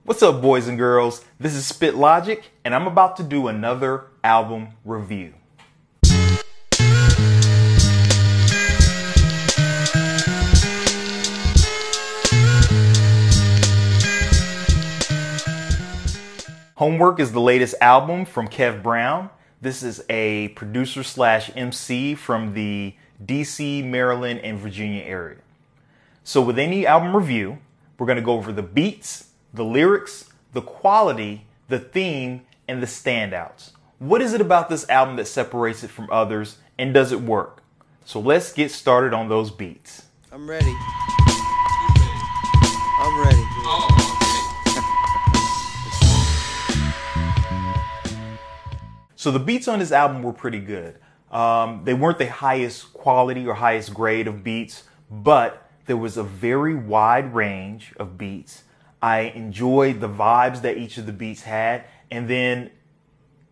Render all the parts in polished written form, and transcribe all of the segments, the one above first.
What's up, boys and girls? This is SPITLOGIC, and I'm about to do another album review. Homework is the latest album from Kev Brown. This is a producer / MC from the DC, Maryland, and Virginia area. So with any album review, we're going to go over the beats, the lyrics, the quality, the theme, and the standouts. What is it about this album that separates it from others, and does it work? So let's get started on those beats. I'm ready. I'm ready. So the beats on this album were pretty good. They weren't the highest quality or highest grade of beats, but there was a very wide range of beats. I enjoyed the vibes that each of the beats had, and then,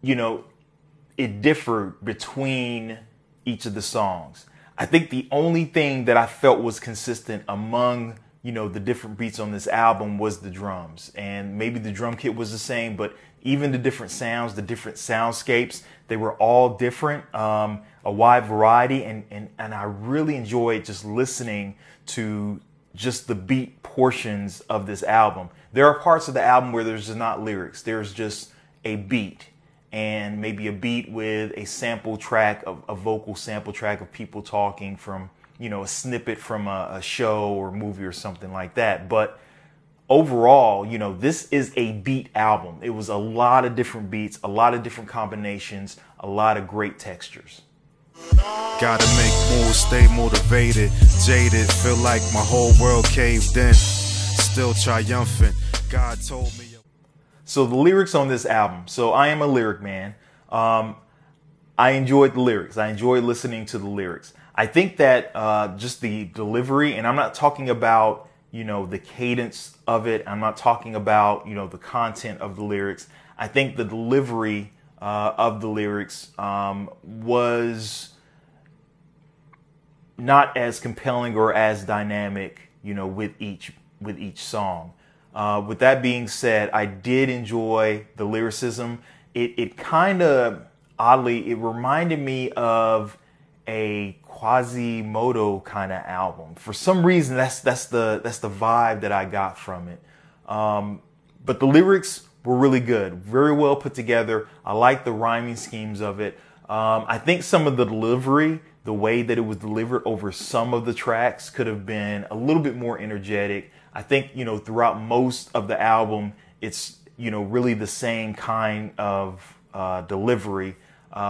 it differed between each of the songs. I think the only thing that I felt was consistent among, the different beats on this album was the drums. And maybe the drum kit was the same, but even the different sounds, the different soundscapes, they were all different, a wide variety. And I really enjoyed just listening to just the beat portions of this album. There are parts of the album where there's just not lyrics. There's just a beat and maybe a beat with a sample track, a vocal sample track of people talking from, a snippet from a show or movie or something like that. But overall, this is a beat album. It was a lot of different beats, a lot of different combinations, a lot of great textures. Gotta make moves, stay motivated, jaded, feel like my whole world caved in, still triumphant, God told me. So the lyrics on this album. So I am a lyric man. I enjoyed the lyrics. I enjoyed listening to the lyrics. I think that just the delivery, and I'm not talking about, the cadence of it. I'm not talking about, the content of the lyrics. I think the delivery of the lyrics was not as compelling or as dynamic, with each song. With that being said, I did enjoy the lyricism. It kind of oddly, it reminded me of a Quasimodo kind of album. For some reason, that's the vibe that I got from it. But the lyrics were really good, very well put together. I like the rhyming schemes of it. I think some of the delivery, the way that it was delivered over some of the tracks could have been a little bit more energetic. I think, throughout most of the album, it's, really the same kind of delivery,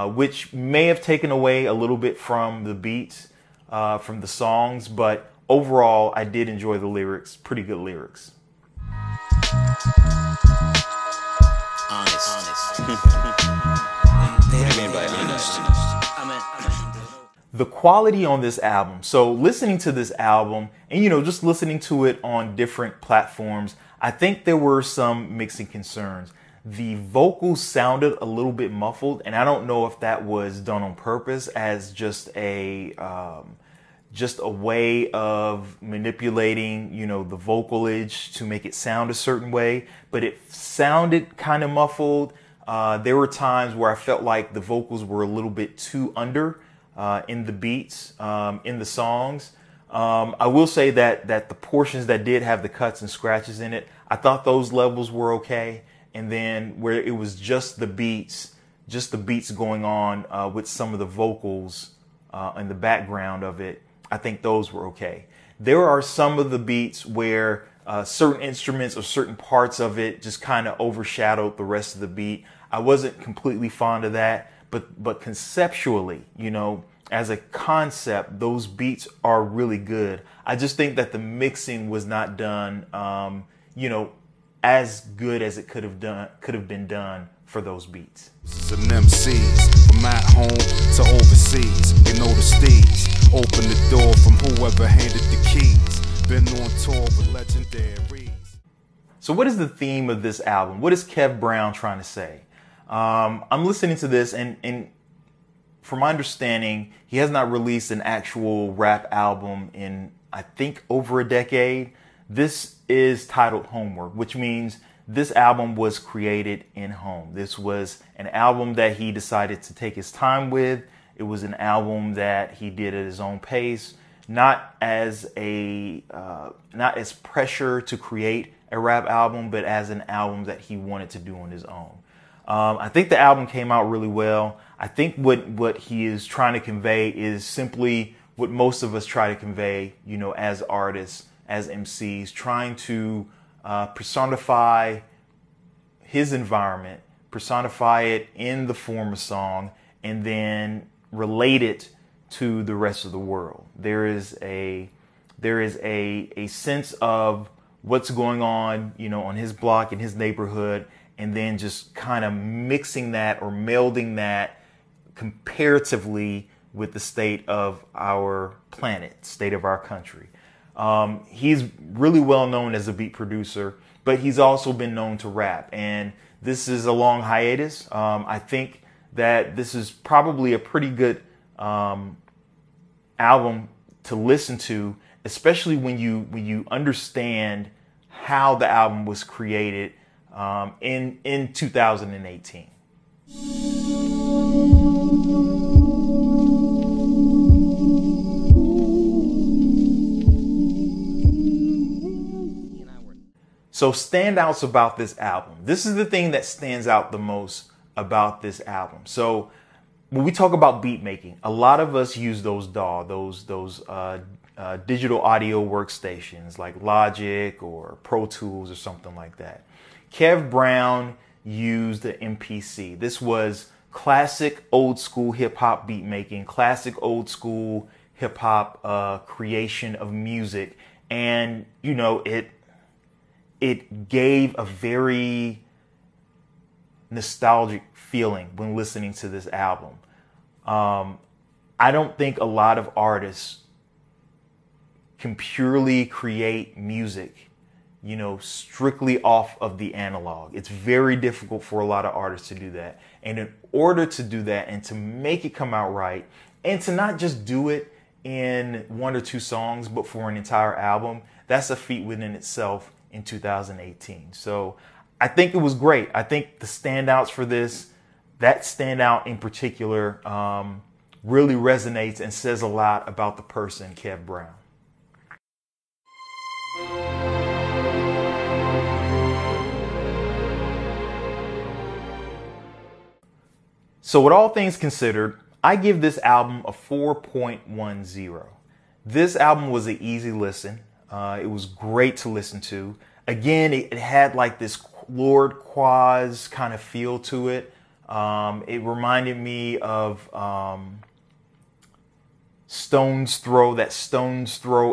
which may have taken away a little bit from the beats, from the songs. But overall, I did enjoy the lyrics, pretty good lyrics. Honest. What do you mean by honest? The quality on this album. So listening to this album and, just listening to it on different platforms, I think there were some mixing concerns. The vocals sounded a little bit muffled, and I don't know if that was done on purpose as just a way of manipulating, the vocalage to make it sound a certain way, but it sounded kind of muffled. There were times where I felt like the vocals were a little bit too under in the beats, in the songs. I will say that the portions that did have the cuts and scratches in it, I thought those levels were okay. And then where it was just the beats going on with some of the vocals in the background of it, I think those were okay. There are some of the beats where certain instruments or certain parts of it just kind of overshadowed the rest of the beat. I wasn't completely fond of that. But conceptually, as a concept, those beats are really good. I just think that the mixing was not done, as good as it could have been done for those beats. This is an MCs from at home to overseas. The steeds open the door from whoever handed the keys. Been on tour with legendaries. So what is the theme of this album? What is Kev Brown trying to say? I'm listening to this, and from my understanding, he has not released an actual rap album in, I think, over a decade. This is titled Homework, which means this album was created in home. This was an album that he decided to take his time with. It was an album that he did at his own pace, not as pressure to create a rap album, but as an album that he wanted to do on his own. I think the album came out really well. I think what he is trying to convey is simply what most of us try to convey, you know, as artists, as MCs, trying to personify his environment, personify it in the form of song, and then relate it to the rest of the world. There is a sense of what's going on, you know, on his block, in his neighborhood, and then just kind of mixing that or melding that comparatively with the state of our planet, state of our country. He's really well known as a beat producer, but he's also been known to rap. And this is a long hiatus. I think that this is probably a pretty good album to listen to, especially when you understand how the album was created in 2018. So standouts about this album. This is the thing that stands out the most about this album. So when we talk about beat making, a lot of us use those DAW, those digital audio workstations like Logic or Pro Tools or something like that. Kev Brown used the MPC. This was classic old school hip hop beat making, classic old school hip hop creation of music. And, you know, it gave a very nostalgic feeling when listening to this album. I don't think a lot of artists can purely create music, you know, strictly off of the analog. It's very difficult for a lot of artists to do that. And in order to do that and to make it come out right, and to not just do it in one or two songs, but for an entire album, that's a feat within itself in 2018. So I think it was great. I think the standouts for this, that standout in particular, really resonates and says a lot about the person, Kev Brown. So with all things considered, I give this album a 4.10. This album was an easy listen. It was great to listen to. Again, it had like this Lord Quaz kind of feel to it. It reminded me of Stone's Throw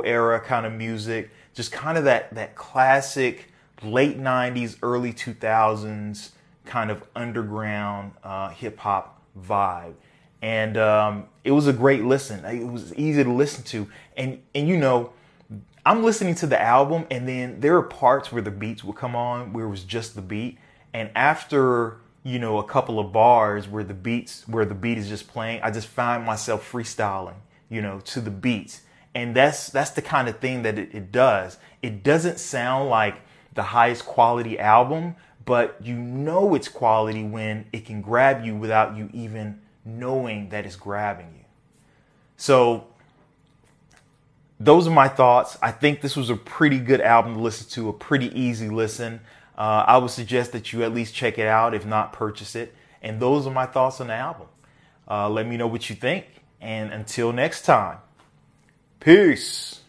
era kind of music. Just kind of that classic late 90s, early 2000s kind of underground hip hop vibe. And it was a great listen. It was easy to listen to. And you know, I'm listening to the album, and then there are parts where the beats would come on where it was just the beat. And after, you know, a couple of bars where the beat is just playing, I just find myself freestyling, you know, to the beats. And that's the kind of thing that it does. It doesn't sound like the highest quality album, but you know it's quality when it can grab you without you even knowing that it's grabbing you. So those are my thoughts. I think this was a pretty good album to listen to, a pretty easy listen. I would suggest that you at least check it out, if not purchase it. And those are my thoughts on the album. Let me know what you think. And until next time, peace.